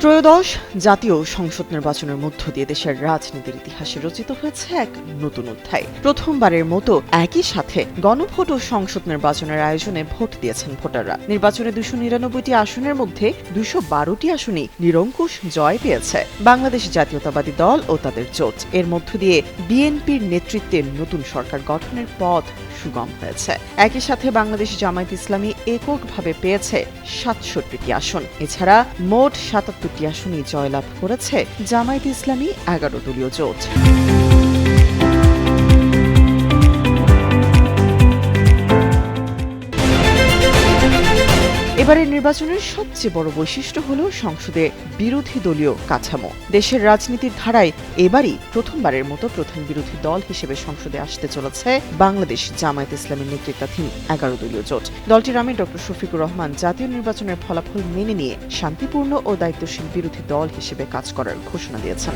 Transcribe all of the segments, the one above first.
ত্রয়োদশ জাতীয় সংসদ নির্বাচনের মধ্য দিয়ে দেশের রাজনীতির ইতিহাসে রচিত হয়েছে এক নতুন অধ্যায়। প্রথমবারের মতো একই সাথে গণভোট ও সংসদ নির্বাচনের আয়োজনে ভোট দিয়েছেন ভোটাররা। নির্বাচনে 299টি আসনের মধ্যে 212টি আসনই নিরঙ্কুশ জয় পেয়েছে বাংলাদেশ জাতীয়তাবাদী দল ও তাদের জোট। এর মধ্য দিয়ে বিএনপির নেতৃত্বে নতুন সরকার গঠনের পথ সুগম হয়েছে। একই সাথে বাংলাদেশ জামায়াত ইসলামী এককভাবে পেয়েছে 67টি আসন। এছাড়া মোট 77টি আসনই জয়লাভ করেছে জামায়াত ইসলামী 11 দলীয় জোট। এবারের নির্বাচনের সবচেয়ে বড় বৈশিষ্ট্য হল সংসদে বিরোধী দলীয় কাঠামো। দেশের রাজনীতির ধারায় এবারই প্রথমবারের মতো প্রধান বিরোধী দল হিসেবে সংসদে আসতে চলেছে বাংলাদেশ জামায়াত ইসলামীর নেতৃত্বাধীন 11 দলীয় জোট। দলটির আমির ডক্টর শফিকুর রহমান জাতীয় নির্বাচনের ফলাফল মেনে নিয়ে শান্তিপূর্ণ ও দায়িত্বশীল বিরোধী দল হিসেবে কাজ করার ঘোষণা দিয়েছেন।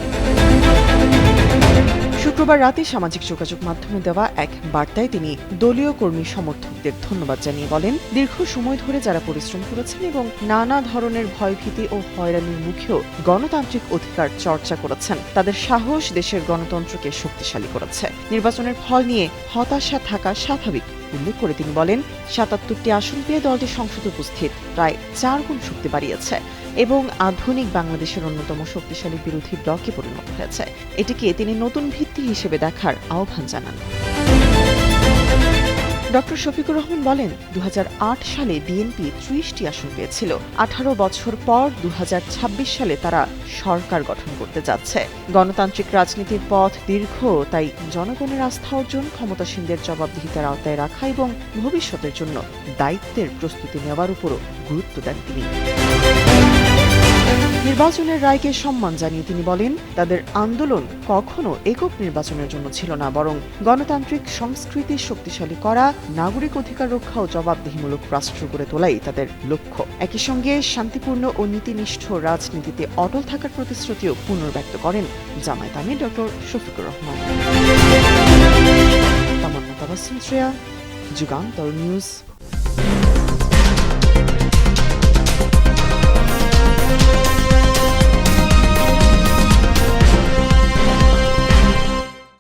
শুক্রবার রাতে সামাজিক যোগাযোগ মাধ্যমে দেওয়া এক বার্তায় তিনি দলীয় কর্মী সমর্থকদের ধন্যবাদ জানিয়ে বলেন, দীর্ঘ সময় ধরে যারা পরিশ্রম করেছেন এবং নানা ধরনের ভয়ভীতি ও হয়রানির মুখেও গণতান্ত্রিক অধিকার চর্চা করেছেন, তাদের সাহস দেশের গণতন্ত্রকে শক্তিশালী করেছে। নির্বাচনের ফল নিয়ে হতাশা থাকা স্বাভাবিক উল্লেখ করে তিনি বলেন, 77টি আসন পেয়ে দলটি সংসদে উপস্থিত প্রায় 4 গুণ শক্তি বাড়িয়েছে এবং আধুনিক বাংলাদেশের অন্যতম শক্তিশালী বিরোধী ব্লকে পরিণত হয়েছে। এটিকে তিনি নতুন ভিত্তি হিসেবে দেখার আহ্বান জানান। ডক্টর শফিকুর রহমান বলেন, 2008 সালে বিএনপি 30টি আসন পেয়েছিল। 18 বছর পর 2026 সালে তারা সরকার গঠন করতে যাচ্ছে। গণতান্ত্রিক রাজনীতির পথ দীর্ঘ, তাই জনগণের আস্থা অর্জন, ক্ষমতাসীনদের জবাবদিহিতার আওতায় রাখা এবং ভবিষ্যতের জন্য দায়িত্বের প্রস্তুতি নেওয়ার উপরও গুরুত্ব দেন তিনি। নির্বাচনের রায়কে সম্মান জানিয়ে তিনি বলেন, তাদের আন্দোলন কখনো একক নির্বাচনের জন্য ছিল না, বরং গণতান্ত্রিক সংস্কৃতি শক্তিশালী করা, নাগরিক অধিকার রক্ষা ও জবাবদিহিমূলক রাষ্ট্র গড়ে তোলাই তাদের লক্ষ্য। একই সঙ্গে শান্তিপূর্ণ ও নীতিনিষ্ঠ রাজনীতিতে অটল থাকার প্রতিশ্রুতিও পুনর্ব্যক্ত করেন জামায়াত আমির ডক্টর শফিকুর রহমান। তামান্না তাবাসসুম শ্রেয়া, যুগান্তর নিউজ।